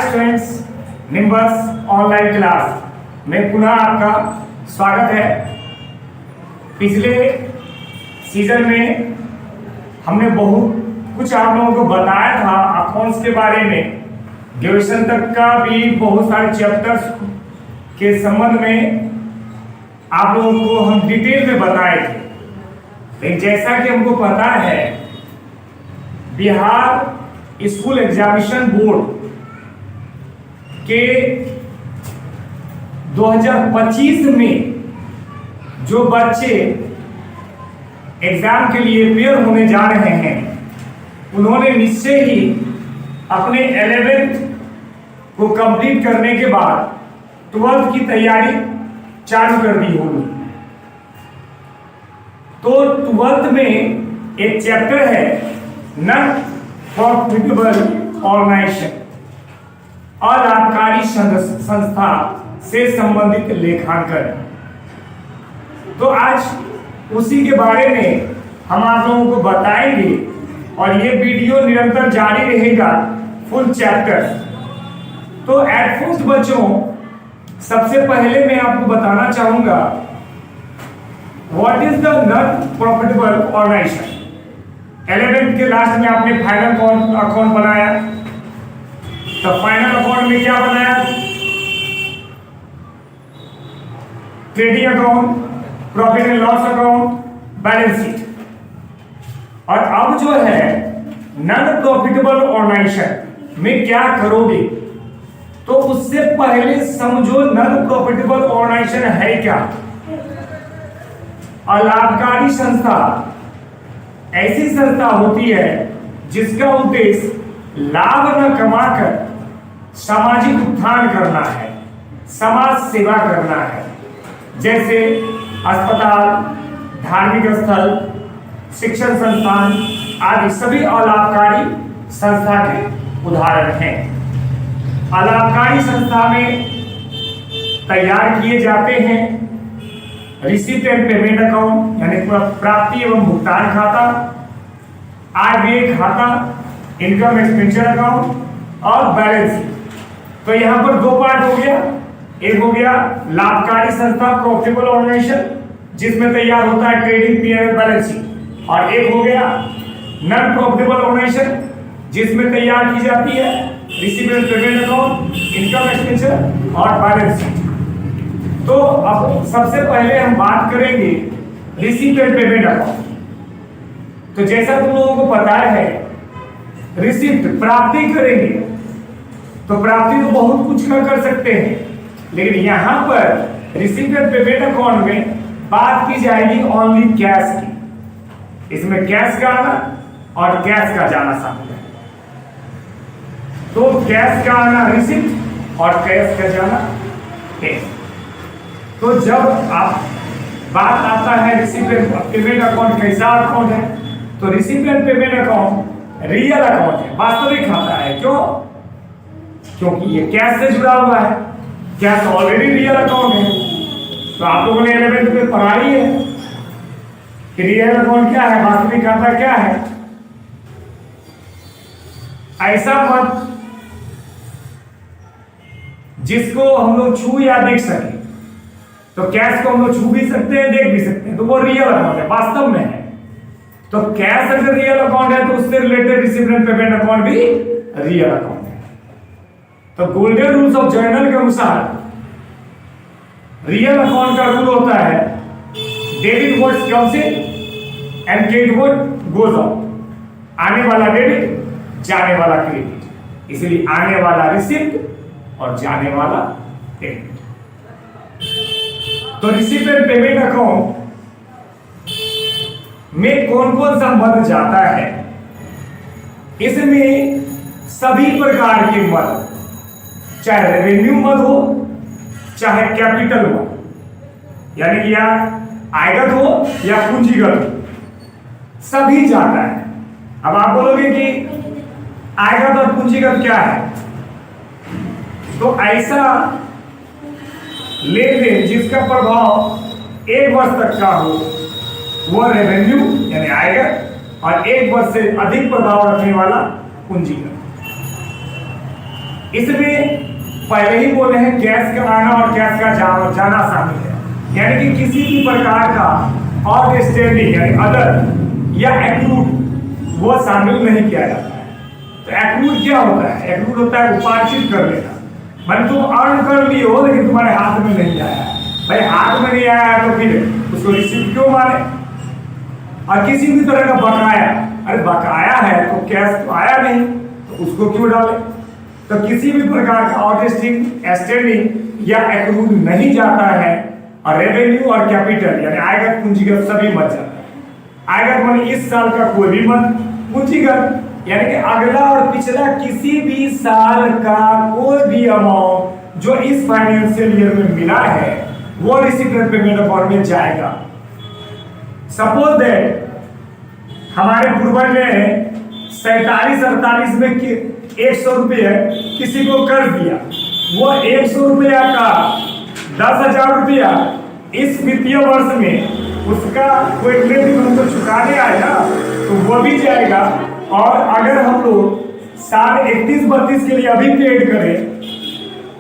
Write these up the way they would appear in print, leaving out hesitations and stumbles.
Hi students, nimbus online class में पुनः आपका स्वागत है। पिछले सीजन में हमने बहुत कुछ आप लोगों को बताया था अकाउंट्स के बारे में। ग्रेजुएशन तक का भी बहुत सारे चैप्टर्स के संबंध में आप लोगों को हम डिटेल में बताए थे। लेकिन जैसा कि हमको पता है, बिहार स्कूल एग्जामिनेशन बोर्ड के 2025 में जो बच्चे एग्जाम के लिए प्रिपेयर होने जा रहे हैं, उन्होंने निश्चय ही अपने 11th को कंप्लीट करने के बाद 12th की तैयारी चालू कर दी होगी। तो 12th में एक चैप्टर है नॉन प्रॉफिटेबल ऑर्गेनाइजेशन, अलाभकारी संस्था से संबंधित लेखांकन। तो आज उसी के बारे में हम आप लोगों को बताएंगे और ये वीडियो निरंतर जारी रहेगा, फुल चैप्टर। तो एट फर्स्ट बच्चों, सबसे पहले मैं आपको बताना चाहूंगा what is the non profitable organisation. 11th के लास्ट में आपने फाइनल अकाउंट बनाया, तो फाइनल अकाउंट में क्या बनाया? Trading account, profit and loss account, balance sheet. और अब जो है नॉन प्रॉफिटेबल ऑर्गेनाइजेशन में क्या करोगे, तो उससे पहले समझो नॉन प्रॉफिटेबल ऑर्गेनाइजेशन है क्या। अलाभकारी संस्था ऐसी संस्था होती है जिसका उद्देश्य लाभ न कमाकर सामाजिक उत्थान करना है, समाज सेवा करना है। जैसे अस्पताल, धार्मिक स्थल, शिक्षण संस्थान आदि सभी अलाभकारी संस्था के उदाहरण हैं। अलाभकारी संस्था में तैयार किए जाते हैं रिसीप्ट एंड पेमेंट अकाउंट, यानी प्राप्ति एवं भुगतान खाता, आय व्यय खाता, इनकम एक्सपेंडिचर अकाउंट और बैलेंस शीट। तो यहाँ पर दो पार्ट हो गया। एक हो गया लाभकारी संस्था प्रॉफिटेबल ऑर्गेनाइजेशन, जिसमें तैयार होता है ट्रेडिंग पीएनएल बैलेंस शीट, और एक हो गया नॉन प्रॉफिटेबल ऑर्गेनाइजेशन, जिसमें तैयार की जाती है receipt and payment account, income expenditure और बैलेंस शीट। तो अब सबसे पहले हम बात करेंगे रिसीप्ट एंड पेमेंट अकाउंट। तो जैसा तुम लोगों को पता है, रिसीप्ट प्राप्ति करेंगे तो प्राप्ति तो बहुत कुछ का कर सकते हैं, लेकिन यहां पर रिसीप्ट एंड पेमेंट अकाउंट में बात की जाएगी ओनली कैश की। इसमें कैश का आना और कैश का जाना शामिल है। तो कैश का आना रिसीप्ट और कैश का जाना कैश। तो जब आप बात आता है रिसीप्ट एंड पेमेंट अकाउंट कैसा अकाउंट है, तो receipt and payment account real account है, वास्तविक खाता है। क्यों? क्योंकि ये कैश से जुड़ा हुआ है। कैश ऑलरेडी रियल अकाउंट है। तो आप लोगों ने 11th में पढ़ा ही है कि रियल अकाउंट क्या है, वास्तविक खाता क्या है। ऐसा मत जिसको हम लोग छू या देख सके। तो कैश को हम लोग छू भी सकते हैं, देख भी सकते हैं, तो वो रियल अकाउंट है, वास्तव में है। तो कैश अगर रियल अकाउंट है तो उससे related receipt and payment account भी रियल अकाउंट है। तो गोल्डन रूल्स ऑफ जर्नल के अनुसार रियल अकाउंट का रूल होता है debit words comes in and credit word goes out. आने वाला डेबिट, जाने वाला क्रेडिट, इसलिए आने वाला रिसीप्ट और जाने वाला पेमेंट। तो रिसीप्ट एंड पेमेंट अकाउंट में कौन कौन सा मद जाता है? इसमें सभी प्रकार के मद, चाहे रेवेन्यू मद हो, चाहे कैपिटल मद, यानी कि या आयगत हो या पूंजीगत हो, सभी जाता है। अब आप बोलोगे कि आयगत और पूंजीगत क्या है? तो ऐसा लेन देन जिसका प्रभाव 1 वर्ष तक का हो, वह रेवेन्यू यानी आयगत, और 1 वर्ष से अधिक प्रभाव रखने वाला पूंजीगत। इसमें पहले ही बोले हैं कैश का आना और कैश का जाना शामिल है, यानी कि किसी भी प्रकार का आउटस्टैंडिंग यानी अदर या एक्रूड वो शामिल नहीं किया जाता है। तो एक्रूड क्या होता है? एक्रूड होता है उपार्जित कर लेना, मतलब तुम अर्न कर लिए हो लेकिन तुम्हारे हाथ में नहीं आया। भाई हाथ में नहीं आया है तो फिर उसको रिसीव क्यों माने? और किसी भी तरह का बकाया, अरे बकाया है तो कैश तो आया नहीं तो उसको क्यों डाले? तो किसी भी प्रकार का आउटस्टैंडिंग या एक्रूड नहीं जाता है, और रेवेन्यू और कैपिटल यानी आयकर पूंजीगत सभी मत जाता है। आयकर माने इस साल का कोई भी मत, पूंजीगत यानी कि अगला और पिछला किसी भी साल का कोई भी अमाउंट जो इस फाइनेंशियल ईयर में मिला है वो रिसीवेबल पेमेंट अकाउंट में जाएगा। सपोज दैट हमारे पूर्वज ने 47-48 में 100 रुपये किसी को कर दिया, वो 100 रुपया का 10,000 रुपया इस वित्तीय वर्ष में उसका कोई क्रेडिट हमको चुकाने आएगा तो वो भी जाएगा। और अगर हम लोग साल 31-32 के लिए अभी पेड करें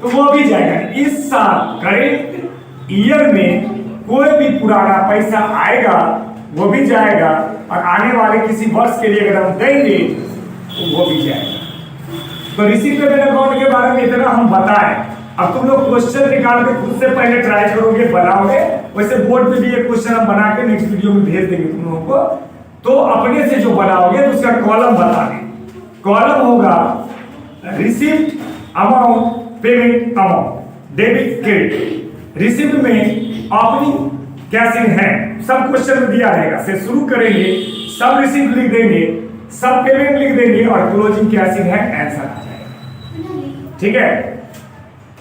तो वो भी जाएगा। इस साल करेंट ईयर में कोई भी पुराना पैसा आएगा वो भी जाएगा, और आने वाले किसी वर्ष के लिए अगर हम देंगे तो वो भी जाएगा। तो रिसीवेबल अकाउंट के बारे में इतना हम बताएं। अब तुम लोग क्वेश्चन निकाल के खुद से पहले ट्राई करोगे, बनाओगे, वैसे बोर्ड पे भी एक क्वेश्चन हम बना के नेक्स्ट वीडियो में भेज देंगे तुम लोगों को। तो अपने से जो बनाओगे तो उसका कॉलम बता दें। कॉलम होगा received amount, payment amount, debit credit. Received में ओपनिंग कैशिंग है, सब क्वेश्चन में दिया रहेगा। से शुरू करेंगे, सब रिसीव्ड लिख देंगे, सब पेमेंट लिख देंगे और क्लोजिंग कैशिंग है, आंसर आ जाएगा। ठीक है,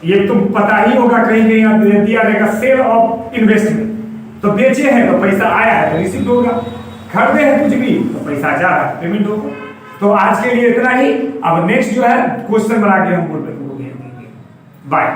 ये तुम पता ही होगा, कहीं कहीं दिया रहेगा सेल ऑफ इन्वेस्टमेंट, तो बेचे हैं तो पैसा आया है तो रिसीव होगा, खरीदे हैं कुछ भी तो पैसा जा रहा है, पेमेंट होगा। तो आज के लिए इतना ही। अब नेक्स्ट जो है क्वेश्चन बना के हम बोल देंगे। बाय।